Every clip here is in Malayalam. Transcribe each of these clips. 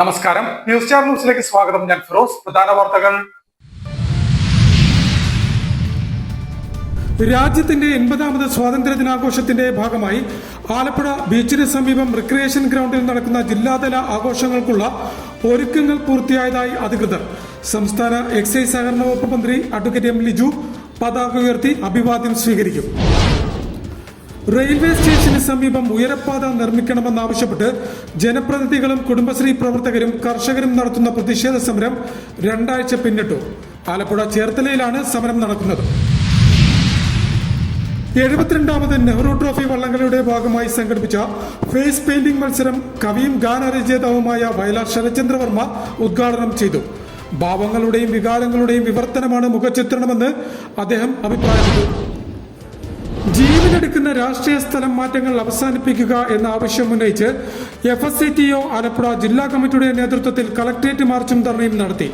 നമസ്കാരം, ന്യൂസ് സ്റ്റാർ ന്യൂസിലേക്ക് സ്വാഗതം. ഞാൻ ഫിറോസ്. പ്രധാന വാർത്തകൾ. രാജ്യത്തിന്റെ 80ാമത് സ്വാതന്ത്ര്യ ദിനാഘോഷത്തിന്റെ ഭാഗമായി ആലപ്പുഴ ബീച്ചിന് സമീപം റിക്രിയേഷൻ ഗ്രൗണ്ടിൽ നടക്കുന്ന ജില്ലാതല ആഘോഷങ്ങൾക്കുള്ള ഒരുക്കങ്ങൾ പൂർത്തിയായതായി അധികൃതർ. സംസ്ഥാന എക്സൈസ് സഹകരണ വകുപ്പ് മന്ത്രി അഡ്വക്കേറ്റ് എം ലിജു പതാക ഉയർത്തി അഭിവാദ്യം സ്വീകരിക്കും. റെയിൽവേ സ്റ്റേഷന് സമീപം ഉയരപ്പാത നിർമ്മിക്കണമെന്നാവശ്യപ്പെട്ട് ജനപ്രതിനിധികളും കുടുംബശ്രീ പ്രവർത്തകരും കർഷകരും നടത്തുന്ന പ്രതിഷേധ സമരം 2 ആഴ്ച പിന്നിട്ടു. ആലപ്പുഴ ചേർത്തലയിലാണ് സമരം നടക്കുന്നത്. 72ാമത് നെഹ്റു ട്രോഫി വള്ളംകളിയുടെ ഭാഗമായി സംഘടിപ്പിച്ച ഫേസ് പെയിന്റിംഗ് മത്സരം കവിയും ഗാനരചയിതാവുമായ വയലാർ ശരത്ചന്ദ്രവർമ്മ ഉദ്ഘാടനം ചെയ്തു. ഭാവങ്ങളുടെയും വികാരങ്ങളുടെയും വിവർത്തനമാണ് മുഖചിത്രണമെന്ന് അദ്ദേഹം അഭിപ്രായപ്പെട്ടു. ജീവനെടുക്കുന്ന രാഷ്ട്രീയ സ്ഥലം മാറ്റങ്ങൾ അവസാനിപ്പിക്കുക എന്ന ആവശ്യം ഉന്നയിച്ച് FSCTO ആലപ്പുഴ ജില്ലാ കമ്മിറ്റിയുടെ നേതൃത്വത്തിൽ കളക്ടറേറ്റ് മാർച്ചും ധർണയും നടത്തി.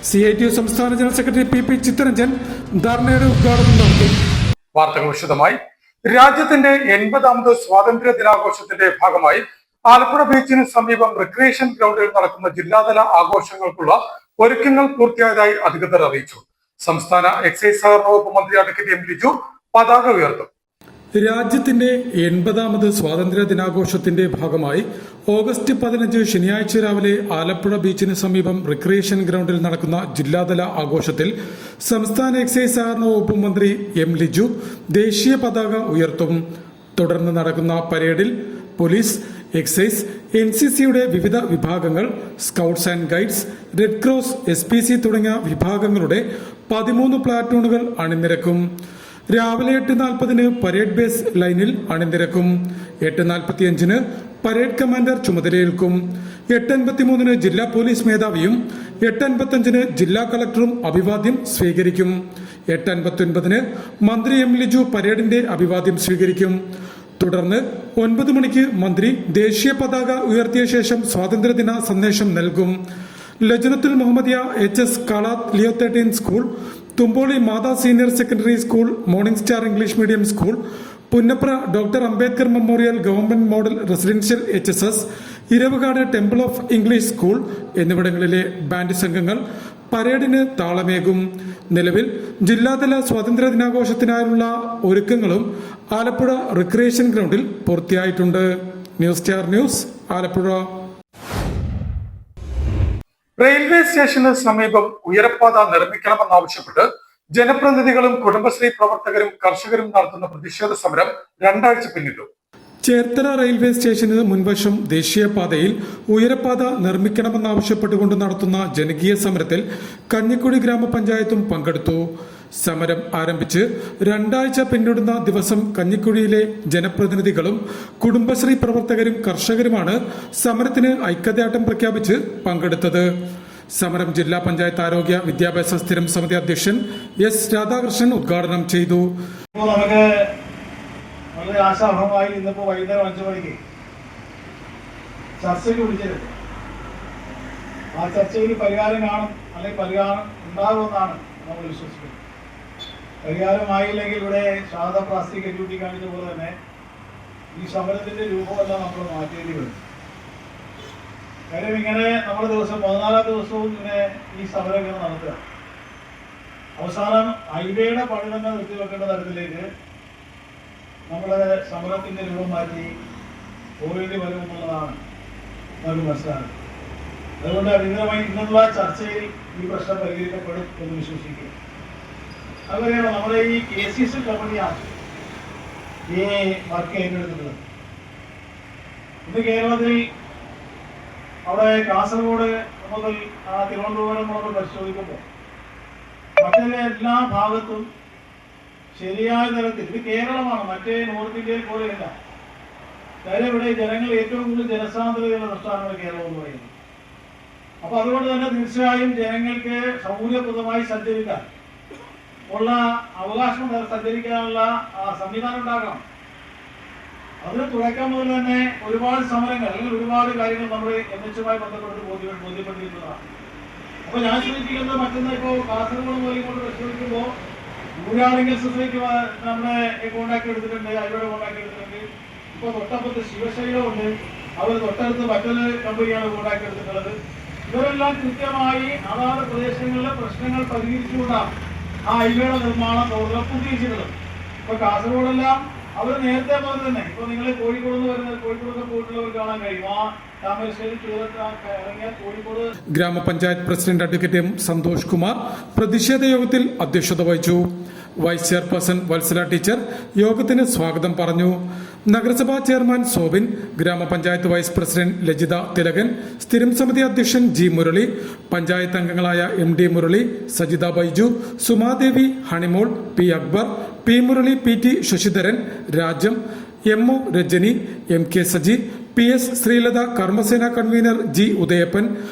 CITU സംസ്ഥാന ജനറൽ സെക്രട്ടറി PP ചിത്തരഞ്ജൻ ധർണയുടെ ഉദ്ഘാടനം നടത്തി. വാർത്തകൾ വിശദമായി. രാജ്യത്തിന്റെ 80ാമത് സ്വാതന്ത്ര്യ ദിനാഘോഷത്തിന്റെ ഭാഗമായി ആലപ്പുഴ ബീച്ചിന് സമീപം റിക്രിയേഷൻ ഗ്രൗണ്ടിൽ നടക്കുന്ന ജില്ലാതല ആഘോഷങ്ങൾക്കുള്ള ഒരുക്കങ്ങൾ പൂർത്തിയായതായി അധികൃതർ അറിയിച്ചു. സംസ്ഥാന എക്സൈസ് സഹകരണ വകുപ്പ് മന്ത്രി അഡ്വക്കേറ്റ് എം ലിജു പതാക ഉയർത്തും. രാജ്യത്തിന്റെ 80ാമത് സ്വാതന്ത്ര്യ ദിനാഘോഷത്തിന്റെ ഭാഗമായി ഓഗസ്റ്റ് 15 ശനിയാഴ്ച രാവിലെ ആലപ്പുഴ ബീച്ചിന് സമീപം റിക്രിയേഷൻ ഗ്രൗണ്ടിൽ നടക്കുന്ന ജില്ലാതല ആഘോഷത്തിൽ സംസ്ഥാന എക്സൈസ് സഹകരണ വകുപ്പ് മന്ത്രി എം ലിജു ദേശീയ പതാക ഉയർത്തും. തുടർന്ന് നടക്കുന്ന പരേഡിൽ പോലീസ്, എക്സൈസ്, NCCയുടെ വിവിധ വിഭാഗങ്ങൾ, scouts and guides, red cross, SPC തുടങ്ങിയ വിഭാഗങ്ങളുടെ 13 പ്ലാറ്റൂണുകൾ അണിനിരക്കും. രാവിലെ 8:40 പരേഡ് ബേസ് ലൈനിൽ അണിനിരക്കും. 8:45 പരേഡ് കമാൻഡർ ചുമതലയേൽക്കും. 8:53 ജില്ലാ പോലീസ് മേധാവിയും 8:55 ജില്ലാ കളക്ടറും അഭിവാദ്യം സ്വീകരിക്കും. 8:59 മന്ത്രി എം ലിജു പരേഡിന്റെ അഭിവാദ്യം സ്വീകരിക്കും. തുടർന്ന് 9 മണിക്ക് മന്ത്രി ദേശീയ പതാക ഉയർത്തിയ ശേഷം സ്വാതന്ത്ര്യദിന സന്ദേശം നൽകും. Lajnathul Muhammadiya HS Kalath Leo 13 school, Thumpoly Matha senior secondary school, morning star English medium school, Punnapra doctor Ambedkar memorial government model residential HSS, Iravukad temple of English school എന്നിവിടങ്ങളിലെ ബാൻഡ് സംഘങ്ങൾ പരേഡിന് താളമേകും. നിലവിൽ ജില്ലാതല സ്വാതന്ത്ര്യ ദിനാഘോഷത്തിനായുള്ള ഒരുക്കങ്ങളും ആലപ്പുഴ റിക്രിയേഷൻ ഗ്രൗണ്ടിൽ പൂർത്തിയായിട്ടുണ്ട്. News star news, Alappuzha. Railway സ്റ്റേഷന് സമീപം ഉയരപ്പാത നിർമ്മിക്കണമെന്നാവശ്യപ്പെട്ട് ജനപ്രതിനിധികളും കുടുംബശ്രീ പ്രവർത്തകരും കർഷകരും നടത്തുന്ന പ്രതിഷേധ സമരം 2 ആഴ്ച പിന്നിട്ടു. ചേർത്തല റെയിൽവേ സ്റ്റേഷന് മുൻവശം ദേശീയപാതയിൽ ഉയരപ്പാത നിർമ്മിക്കണമെന്നാവശ്യപ്പെട്ടുകൊണ്ട് നടത്തുന്ന ജനകീയ സമരത്തിൽ കഞ്ഞിക്കുഴി ഗ്രാമപഞ്ചായത്തും പങ്കെടുത്തു. സമരം ആരംഭിച്ച് 2 ആഴ്ച പിന്നിടുന്ന ദിവസം കഞ്ഞിക്കുഴിയിലെ ജനപ്രതിനിധികളും കുടുംബശ്രീ പ്രവർത്തകരും കർഷകരുമാണ് സമരത്തിന് ഐക്യദാർഢ്യം പ്രഖ്യാപിച്ച് പങ്കെടുത്തത്. സമരം ജില്ലാ പഞ്ചായത്ത് ആരോഗ്യ വിദ്യാഭ്യാസ സ്ഥിരം സമിതി അധ്യക്ഷൻ S രാധാകൃഷ്ണൻ ഉദ്ഘാടനം ചെയ്തു. വളരെ ആശാഭമായി ഇന്നിപ്പോ വൈകുന്നേരം 5 മണിക്ക് ചർച്ചയ്ക്ക് വിളിച്ചിരുന്നു. ആ ചർച്ചയിൽ പരിഹാരം കാണും, അല്ലെങ്കിൽ പരിഹാരം ഉണ്ടാകുമെന്നാണ് നമ്മൾ വിശ്വസിക്കുന്നത്. പരിഹാരമായില്ലെങ്കിൽ ഇവിടെ ശാരദപ്രാസ്തിക ചൂണ്ടിക്കാണിച്ച പോലെ തന്നെ ഈ സമരത്തിന്റെ രൂപമല്ല നമ്മൾ മാറ്റേണ്ടി വരും. കാര്യം ഇങ്ങനെ നമ്മുടെ ദിവസം 14ാം ദിവസവും ഇങ്ങനെ ഈ സമരം ഇങ്ങനെ നടത്തുക, അവസാനം ഹൈവേയുടെ പണി തന്നെ നിർത്തിവെക്കേണ്ട തരത്തിലേക്ക് നമ്മുടെ സമരത്തിന്റെ രൂപം മാറ്റി പോകേണ്ടി വരുമെന്നുള്ളതാണ് നമുക്ക് മനസ്സിലാകുന്നത്. അതുകൊണ്ട് അടിയന്തരമായി ഇന്നുള്ള ചർച്ചയിൽ ഈ പ്രശ്നം പരിഹരിക്കപ്പെടും എന്ന് വിശ്വസിക്കുക. അതുപോലെയാണ് നമ്മുടെ ഈ KCC കമ്പനിയാണ് ഈ വർക്ക് ഏറ്റെടുത്തിട്ടുള്ളത്. ഇന്ന് കേരളത്തിൽ അവിടെ കാസർഗോഡ് മുതൽ തിരുവനന്തപുരം മുതൽ പരിശോധിക്കുമ്പോൾ മറ്റേ എല്ലാ ഭാഗത്തും ശരിയായ തരത്തിൽ, ഇത് കേരളമാണ്, മറ്റേ നോർത്ത് ഇന്ത്യയിൽ പോലെയല്ല. കാര്യം ഇവിടെ ജനങ്ങൾ ഏറ്റവും കൂടുതൽ ജനസാന്ദ്രതയുള്ള സംസ്ഥാനമാണ് കേരളം എന്ന് പറയുന്നത്. അപ്പൊ അതുകൊണ്ട് തന്നെ തീർച്ചയായും ജനങ്ങൾക്ക് സൗകര്യപ്രദമായി സഞ്ചരിക്കാൻ ഉള്ള അവകാശം, സഞ്ചരിക്കാനുള്ള സംവിധാനം ഉണ്ടാകണം. അതിന് തുടക്കം മുതൽ തന്നെ ഒരുപാട് സമരങ്ങൾ അല്ലെങ്കിൽ ഒരുപാട് കാര്യങ്ങൾ നമ്മൾ NHുമായി ബന്ധപ്പെട്ട് ബോധ്യപ്പെട്ടിരുന്നതാണ്. അപ്പൊ ഞാൻ സൂചിപ്പിക്കുന്നത് മറ്റൊന്ന്, ഇപ്പോൾ കാസർഗോഡ് മുതൽ ഇങ്ങോട്ട് പരിശോധിക്കുമ്പോൾ ഊരാണെങ്കിൽ സൊസൈറ്റി നമ്മുടെ കോണ്ടാക്ട് എടുത്തിട്ടുണ്ട്, അവരുടെ കോണ്ടാക്ട് എടുത്തിട്ടുണ്ട്. ഇപ്പൊ തൊട്ടപ്പുറത്ത് ശിവശൈലമുണ്ട്, അവർ തൊട്ടടുത്ത് മറ്റൊരു കമ്പനിയാണ് കോൺട്രാക്ട് എടുത്തിട്ടുള്ളത്. ഇവരെല്ലാം കൃത്യമായി അതാത് പ്രദേശങ്ങളിലെ പ്രശ്നങ്ങൾ പരിഹരിച്ചുകൊണ്ടാണ് ആ ഹൈവേയുടെ നിർമ്മാണം പൂർത്തീകരിച്ചിട്ടുള്ളത്. ഇപ്പൊ കാസർഗോഡെല്ലാം അവർ നേരത്തെ മുതൽ തന്നെ ഇപ്പൊ നിങ്ങൾ കോഴിക്കോട് നിന്ന് വരുന്നത് കോഴിക്കോടൊക്കെ പോയിട്ടുള്ളവർ കാണാൻ കഴിയും. ആ താമരശ്ശേരി ഇറങ്ങിയ കോഴിക്കോട് ഗ്രാമപഞ്ചായത്ത് president advocate M Santhosh Kumar പ്രതിഷേധ യോഗത്തിൽ അധ്യക്ഷത വഹിച്ചു. വൈസ് ചെയർപേഴ്സൺ വത്സല ടീച്ചർ യോഗത്തിന് സ്വാഗതം പറഞ്ഞു. നഗരസഭാ ചെയർമാൻ സോബിൻ, ഗ്രാമപഞ്ചായത്ത് വൈസ് പ്രസിഡന്റ് ലജിത തിലകൻ, സ്ഥിരം സമിതി അധ്യക്ഷൻ ജി മുരളി, പഞ്ചായത്ത് അംഗങ്ങളായ M D Murali, Sajitha Baiju, Sumadevi, Honeymol, P Akbar, P Murali, P T Sasidharan, Rajam, M O Rajani, M K Saji, P S Sreelatha, Karmasena convenor G Udayappan,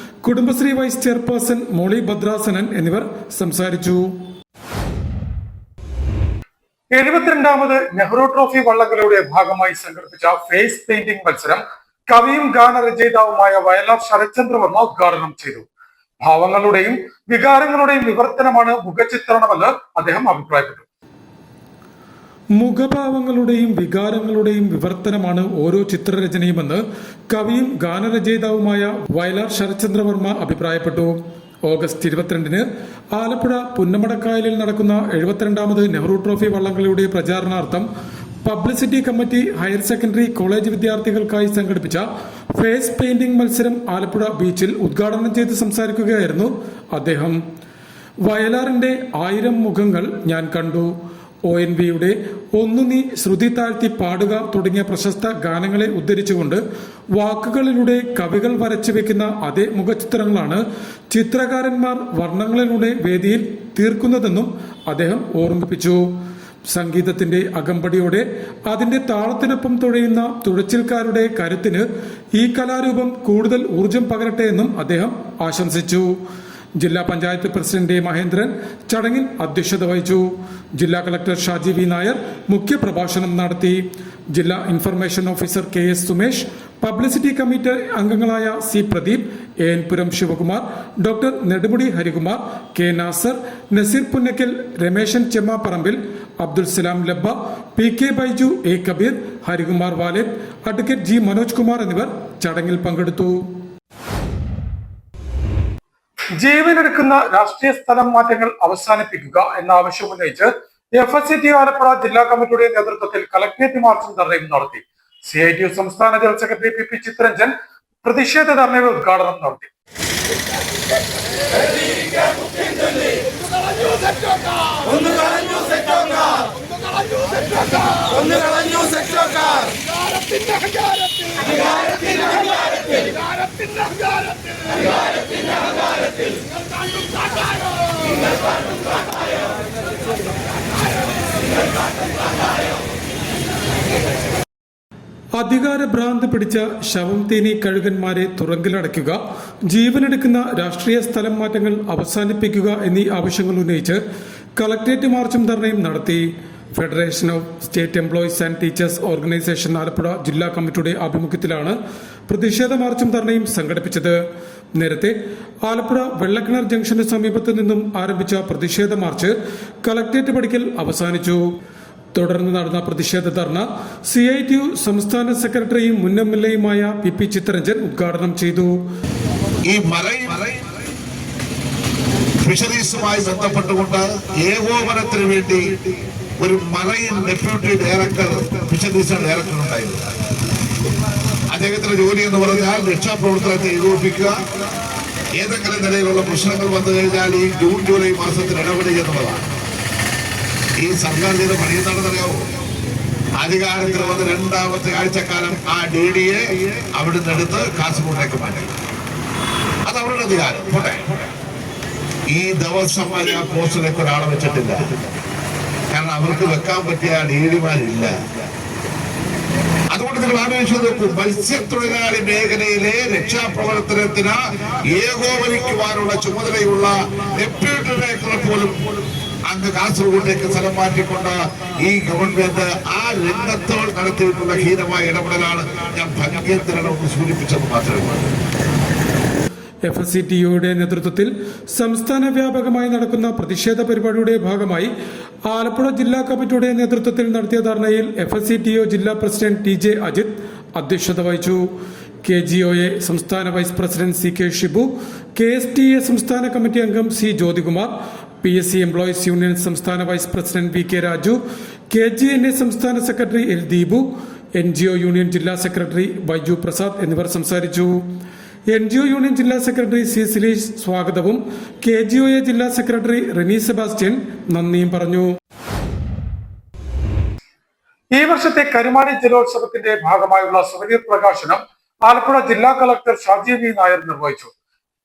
Kudumbashree vice chairperson Molly Bhadrasanan എന്നിവർ സംസാരിച്ചു. 72ാമത് നെഹ്റു ട്രോഫി വള്ളംകളിയുടെ ഭാഗമായി സംഘടിപ്പിച്ച ഫേസ് പെയിന്റിംഗ് മത്സരം കവിയും ഗാനരചയിതാവുമായ വയലാർ ശരത്ചന്ദ്രവർമ്മ ഉദ്ഘാടനം ചെയ്തു. ഭാവങ്ങളുടെയും വികാരങ്ങളുടെയും വിവർത്തനമാണ് മുഖചിത്രണമെന്ന് അദ്ദേഹം അഭിപ്രായപ്പെട്ടു. മുഖഭാവങ്ങളുടെയും വികാരങ്ങളുടെയും വിവർത്തനമാണ് ഓരോ ചിത്രരചനയുമെന്ന് കവിയും ഗാനരചയിതാവുമായ വയലാർ ശരത്ചന്ദ്രവർമ്മ അഭിപ്രായപ്പെട്ടു. ഓഗസ്റ്റ് 22-ന് ആലപ്പുഴ പുന്നമടക്കായലിൽ നടക്കുന്ന 72ാമത് നെഹ്റു ട്രോഫി വള്ളംകളിയുടെ പ്രചാരണാർത്ഥം publicity committee higher secondary college വിദ്യാർത്ഥികൾക്കായി സംഘടിപ്പിച്ച ഫേസ് പെയിന്റിംഗ് മത്സരം ആലപ്പുഴ ബീച്ചിൽ ഉദ്ഘാടനം ചെയ്ത് സംസാരിക്കുകയായിരുന്നു അദ്ദേഹം. വയലാറിന്റെ 1000 മുഖങ്ങൾ ഞാൻ കണ്ടു, ONVയുടെ ഒന്നു നീ ശ്രുതി താഴ്ത്തി പാടുക തുടങ്ങിയ പ്രശസ്ത ഗാനങ്ങളെ ഉദ്ധരിച്ചുകൊണ്ട് വാക്കുകളിലൂടെ കവികൾ വരച്ചു വെക്കുന്ന അതേ മുഖചിത്രങ്ങളാണ് ചിത്രകാരന്മാർ വർണ്ണങ്ങളിലൂടെ വേദിയിൽ തീർക്കുന്നതെന്നും അദ്ദേഹം ഓർമ്മിപ്പിച്ചു. സംഗീതത്തിന്റെ അകമ്പടിയോടെ അതിന്റെ താളത്തിനൊപ്പം തുഴയുന്ന തുഴച്ചിൽക്കാരുടെ കരുത്തിന് ഈ കലാരൂപം കൂടുതൽ ഊർജം പകരട്ടെ എന്നും അദ്ദേഹം ആശംസിച്ചു. ജില്ലാ പഞ്ചായത്ത് പ്രസിഡന്റ് മഹേന്ദ്രൻ ചടങ്ങിൽ അധ്യക്ഷത വഹിച്ചു. ജില്ലാ കളക്ടർ ഷാജി വി നായർ മുഖ്യപ്രഭാഷണം നടത്തി. ജില്ലാ information officer KS Sumesh, publicity committee അംഗങ്ങളായ C Pradeep, AN Puram Sivakumar, doctor Nedumudi Harikumar, K Nasar, Naseer Punnakkal, Rameshan Chemmapparambil, Abdul Salam Labba, PK Baiju, A Kabeer, Harikumar Valett, advocate G Manoj Kumar എന്നിവർ ചടങ്ങിൽ പങ്കെടുത്തു. ജീവനെടുക്കുന്ന രാഷ്ട്രീയ സ്ഥലം മാറ്റങ്ങൾ അവസാനിപ്പിക്കുക എന്ന ആവശ്യം ഉന്നയിച്ച് FSCT ആലപ്പുഴ ജില്ലാ കമ്മിറ്റിയുടെ നേതൃത്വത്തിൽ കളക്ടറേറ്റ് മാർച്ചും ധർണയും നടത്തി. CITU സംസ്ഥാന ജനറൽ സെക്രട്ടറി PP ചിത്തരഞ്ജൻ പ്രതിഷേധ ധർണയുടെ ഉദ്ഘാടനം നടത്തി. അധികാരഭ്രാന്ത് പിടിച്ച ശവം തേനി കഴുകന്മാരെ തുറങ്കിലടയ്ക്കുക, ജീവനെടുക്കുന്ന രാഷ്ട്രീയ സ്ഥലം മാറ്റങ്ങൾ അവസാനിപ്പിക്കുക എന്നീ ആവശ്യങ്ങൾ ഉന്നയിച്ച് കളക്ടറേറ്റ് മാർച്ചും ധർണയും നടത്തി. Federation of state employees and teachers organisation Alappuzha ജില്ലാ കമ്മിറ്റിയുടെ ആഭിമുഖ്യത്തിലാണ് പ്രതിഷേധ മാർച്ചും ധർണയും സംഘടിപ്പിച്ചത്. നേരത്തെ ആലപ്പുഴ വെള്ളക്കിണർ ജംഗ്ഷന് സമീപത്ത് നിന്നും ആരംഭിച്ച പ്രതിഷേധ മാർച്ച് കളക്ടറേറ്റ് പടിക്കൽ അവസാനിച്ചു. തുടർന്ന് നടന്ന പ്രതിഷേധ ധർണ CITU സംസ്ഥാന സെക്രട്ടറിയും മുൻ MLAയുമായ PP ചിത്തരഞ്ജൻ ഉദ്ഘാടനം ചെയ്തു. ഈ ഫിഷറീസുമായി ബന്ധപ്പെട്ടുകൊണ്ട് ഏകോപനത്തിന് വേണ്ടി ഒരു marine deputy director, fisheries director ഉണ്ടായിരുന്നു. അദ്ദേഹത്തിന്റെ ജോലി എന്ന് പറഞ്ഞാൽ രക്ഷാപ്രവർത്തനത്തെ ഏകോപിപ്പിക്കുക, ഏതെങ്കിലും നിലയിലുള്ള പ്രശ്നങ്ങൾ വന്നു കഴിഞ്ഞാൽ ഈ ജൂൺ ജൂലൈ മാസത്തിൽ ഇടപെടുക എന്നുള്ളതാണ്. ഈ സർക്കാർ ചെയ്ത പണി എന്താണെന്നറിയാവോ? അധികാരത്തിൽ വന്ന് 2ാമത്തെ ആഴ്ചക്കാലം ആ DDയെ അവിടുന്ന് എടുത്ത് കാസർഗോഡേക്ക് മാറ്റി. അത് അവരുടെ അധികാരം. പോട്ടെ, ഈ ദിവസം വരെ ആ പോസ്റ്റിലേക്ക് ഒരാളെ വെച്ചിട്ടില്ല. കാരണം അവർക്ക് വെക്കാൻ പറ്റിയ DDമാരില്ല. അതുകൊണ്ട് നിങ്ങൾ ആലോചിച്ച് നോക്കൂ, മത്സ്യത്തൊഴിലാളി മേഖലയിലെ രക്ഷാപ്രവർത്തനത്തിന് ഏകോപനിക്കുവാനുള്ള ചുമതലയുള്ള ഡെപ്യൂട്ടി ഡയറക്ടറെ പോലും അങ്ങ് കാസർഗോഡേക്ക് സ്ഥലം മാറ്റിക്കൊണ്ട് ഈ ഗവൺമെന്റ് ആ രംഗത്തോട് നടത്തിയിട്ടുള്ള ഹീനമായ ഇടപെടലാണ് ഞാൻ ഭംഗേന്ദ്രനോട് സൂചിപ്പിച്ചത് മാത്രമേ. FSCTയുടെ നേതൃത്വത്തിൽ സംസ്ഥാന വ്യാപകമായി നടക്കുന്ന പ്രതിഷേധ പരിപാടിയുടെ ഭാഗമായി ആലപ്പുഴ ജില്ലാ കമ്മിറ്റിയുടെ നേതൃത്വത്തിൽ നടത്തിയ ധർണയിൽ FSCTO ജില്ലാ പ്രസിഡന്റ് TJ അജിത് അധ്യക്ഷത വഹിച്ചു. KGOA സംസ്ഥാന vice president CK Shibu, KSTA സംസ്ഥാന കമ്മിറ്റി അംഗം C Jyothikumar, PSC employees union സംസ്ഥാന vice president VK Raju, KGNA സംസ്ഥാന secretary L Deepu, NGO union ജില്ലാ സെക്രട്ടറി ബൈജു പ്രസാദ് എന്നിവർ സംസാരിച്ചു. NGO യൂണിയൻ ജില്ലാ സെക്രട്ടറി C സിലീഷ് സ്വാഗതവും KGOA ജില്ലാ സെക്രട്ടറി റെനി സെബാസ്റ്റ്യൻ നന്ദിയും പറഞ്ഞു. ഈ വർഷത്തെ കരുമാടി ജലോത്സവത്തിന്റെ ഭാഗമായുള്ള സുവനീർ പ്രകാശനം ആലപ്പുഴ ജില്ലാ കളക്ടർ ഷാജി V നായർ നിർവഹിച്ചു.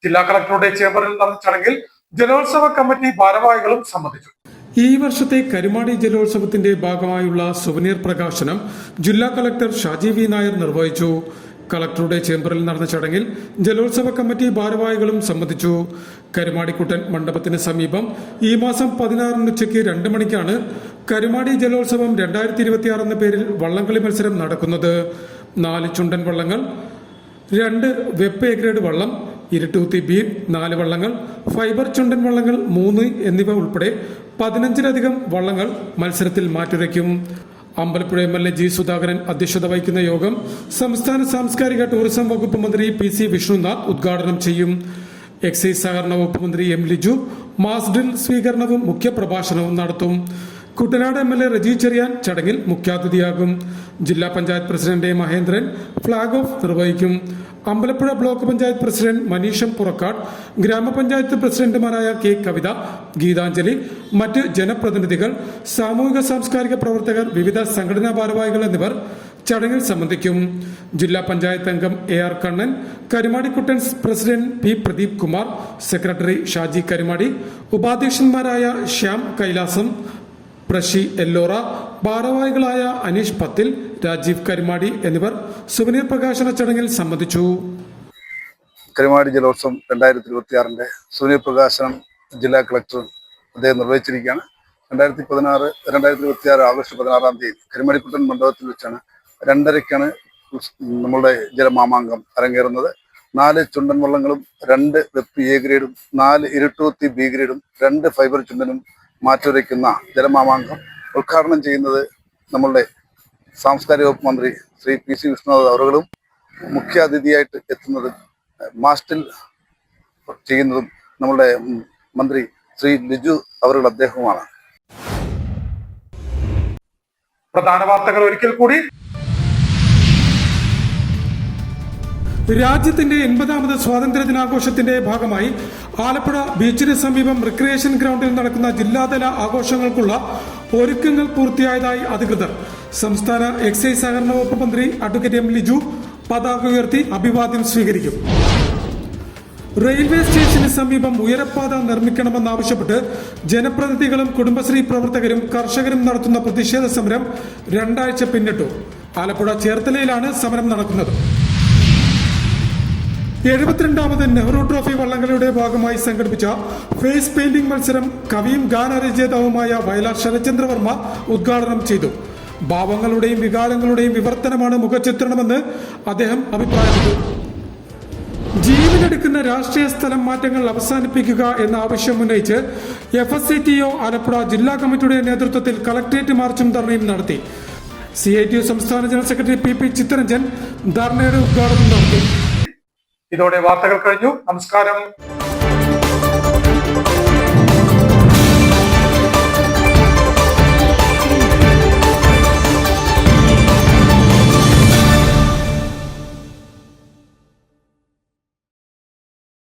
ജില്ലാ കളക്ടറുടെ ചേംബറിൽ നടന്ന ചടങ്ങിൽ ജലോത്സവ കമ്മിറ്റി ഭാരവാഹികളും സംബന്ധിച്ചു. ഈ വർഷത്തെ കരുമാടി ജലോത്സവത്തിന്റെ ഭാഗമായുള്ള സുവനീർ പ്രകാശനം ജില്ലാ കളക്ടർ ഷാജി V നായർ നിർവഹിച്ചു. കളക്ടറുടെ ചേംബറിൽ നടന്ന ചടങ്ങിൽ ജലോത്സവ കമ്മിറ്റി ഭാരവാഹികളും സംബന്ധിച്ചു. കരുമാടിക്കുട്ടൻ മണ്ഡപത്തിന് സമീപം ഈ മാസം 16 ഉച്ചയ്ക്ക് 2 മണിക്കാണ് കരുമാടി ജലോത്സവം 2026 എന്ന പേരിൽ വള്ളംകളി മത്സരം നടക്കുന്നത്. 4 ചുണ്ടൻ വള്ളങ്ങൾ, 2 വെപ്പ് എ ഗ്രേഡ് വള്ളം, ഇരുട്ടൂത്തി ബീം 4 വള്ളങ്ങൾ, ഫൈബർ ചുണ്ടൻ വള്ളങ്ങൾ 3 എന്നിവ ഉൾപ്പെടെ 15-ലധികം വള്ളങ്ങൾ മത്സരത്തിൽ മാറ്റുരയ്ക്കും. അമ്പലപ്പുഴ MLA G സുധാകരൻ അധ്യക്ഷത വഹിക്കുന്ന യോഗം സംസ്ഥാന സാംസ്കാരിക ടൂറിസം വകുപ്പ് മന്ത്രി PC വിഷ്ണുനാഥ് ഉദ്ഘാടനം ചെയ്യും. എക്സൈസ് സഹകരണ വകുപ്പ് മന്ത്രി M ലിജു മാസ്ഡിൽ സ്വീകരണവും മുഖ്യപ്രഭാഷണവും നടത്തും. കുട്ടനാട് MLA റജി ചെറിയാൻ ചടങ്ങിൽ മുഖ്യാതിഥിയാകും. ജില്ലാ panchayat president A Mahendran flag off നിർവഹിക്കും. അമ്പലപ്പുഴ ബ്ലോക്ക് പഞ്ചായത്ത് പ്രസിഡന്റ് മനീഷം പുറക്കാട്, ഗ്രാമപഞ്ചായത്ത് പ്രസിഡന്റുമാരായ K കവിത, ഗീതാഞ്ജലി, മറ്റ് ജനപ്രതിനിധികൾ, സാമൂഹിക സാംസ്കാരിക പ്രവർത്തകർ, വിവിധ സംഘടനാ ഭാരവാഹികൾ എന്നിവർ ചടങ്ങിൽ സംബന്ധിക്കും. ജില്ലാ പഞ്ചായത്ത് അംഗം AR Kannan, Karumadikuttans president P Pradeep Kumar, secretary Shaji Karumadi, ഉപാധ്യക്ഷന്മാരായ ശ്യാം കൈലാസം, പ്രശി എല്ലോറ, ഭാരവാഹികളായ അനീഷ് പത്തിൽ, രാജീവ് കരുമാടി എന്നിവർ സുവനീർ പ്രകാശന ചടങ്ങിൽ സംബന്ധിച്ചു. കരുമാടി ജലോത്സവം 2026 സുവനീർ പ്രകാശനം ജില്ലാ കളക്ടർ അദ്ദേഹം നിർവഹിച്ചിരിക്കുകയാണ്. 2026 ആഗസ്റ്റ് 16 കരുമാടിക്കുട്ടൻ മണ്ഡപത്തിൽ വെച്ചാണ് 2:30 നമ്മളുടെ ജലമാമാങ്കം അരങ്ങേറുന്നത്. 4 ചുണ്ടൻ വള്ളങ്ങളും 2 വെപ്പ് എ ഗ്രേഡും 4 ഇരുട്ടൂത്തി ബി ഗ്രേഡും 2 ഫൈബർ ചുണ്ടനും മാറ്റുരയ്ക്കുന്ന ജലമാമാങ്കം ഉദ്ഘാടനം ചെയ്യുന്നത് നമ്മളുടെ സാംസ്കാരിക വകുപ്പ് മന്ത്രി ശ്രീ PC വിഷ്ണുനാഥ് അവറുകളും മുഖ്യാതിഥിയായിട്ട് എത്തുന്നത് മാസ്റ്റിൽ ചെയ്യുന്നതും നമ്മളുടെ മന്ത്രി ശ്രീ ലിജു അവറുകൾ അദ്ദേഹവുമാണ്. പ്രധാന വാർത്തകൾ ഒരിക്കൽ കൂടി. രാജ്യത്തിന്റെ 80ാമത് സ്വാതന്ത്ര്യ ദിനാഘോഷത്തിന്റെ ഭാഗമായി ആലപ്പുഴ ബീച്ചിന് സമീപം റിക്രിയേഷൻ ഗ്രൗണ്ടിൽ നടക്കുന്ന ജില്ലാതല ആഘോഷങ്ങൾക്കുള്ള ഒരുക്കങ്ങൾ പൂർത്തിയായതായി അധികൃതർ. സംസ്ഥാന എക്സൈസ് സഹകരണ വകുപ്പ് മന്ത്രി അഡ്വക്കേറ്റ് M ലിജു പതാക ഉയർത്തി അഭിവാദ്യം സ്വീകരിക്കും. റെയിൽവേ സ്റ്റേഷന് സമീപം ഉയരപ്പാത നിർമ്മിക്കണമെന്നാവശ്യപ്പെട്ട് ജനപ്രതിനിധികളും കുടുംബശ്രീ പ്രവർത്തകരും കർഷകരും നടത്തുന്ന പ്രതിഷേധ സമരം 2 ആഴ്ച പിന്നിട്ടു. ആലപ്പുഴ ചേർത്തലയിലാണ് സമരം നടക്കുന്നത്. 72ാമത് നെഹ്റു ട്രോഫി വള്ളംകളിയുടെ ഭാഗമായി സംഘടിപ്പിച്ച ഫേസ് പെയിന്റിംഗ് മത്സരം കവിയും ഗാനരചയിതാവുമായ വയലാർ ശരത്ചന്ദ്രവർമ്മ ഉദ്ഘാടനം ചെയ്തു. ഭാവങ്ങളുടെയും വികാരങ്ങളുടെയും വിവർത്തനമാണ് മുഖചിത്രണമെന്ന് അദ്ദേഹം അഭിപ്രായപ്പെട്ടു. ജീവനെടുക്കുന്ന രാഷ്ട്രീയ സ്ഥലം മാറ്റങ്ങൾ അവസാനിപ്പിക്കുക എന്ന ആവശ്യം ഉന്നയിച്ച് FSCTO ആലപ്പുഴ ജില്ലാ കമ്മിറ്റിയുടെ നേതൃത്വത്തിൽ കളക്ട്രേറ്റ് മാർച്ചും ധർണയും നടത്തി. CITU സംസ്ഥാന ജനറൽ സെക്രട്ടറി PP ചിത്തരഞ്ജൻ ധർണയുടെ ഉദ്ഘാടനം നടത്തി. ഇതോടെ വാർത്തകൾ കഴിഞ്ഞു. നമസ്കാരം.